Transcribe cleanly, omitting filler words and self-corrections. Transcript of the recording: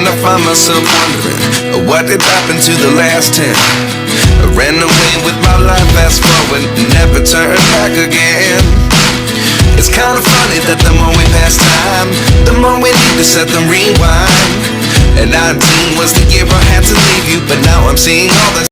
I find myself wondering, what did happen to the last 10? I ran away with my life, fast forward, never turn back again. It's kind of funny that the more we pass time, the more we need to set them rewind. And 19 was the year I had to leave you, but now I'm seeing all the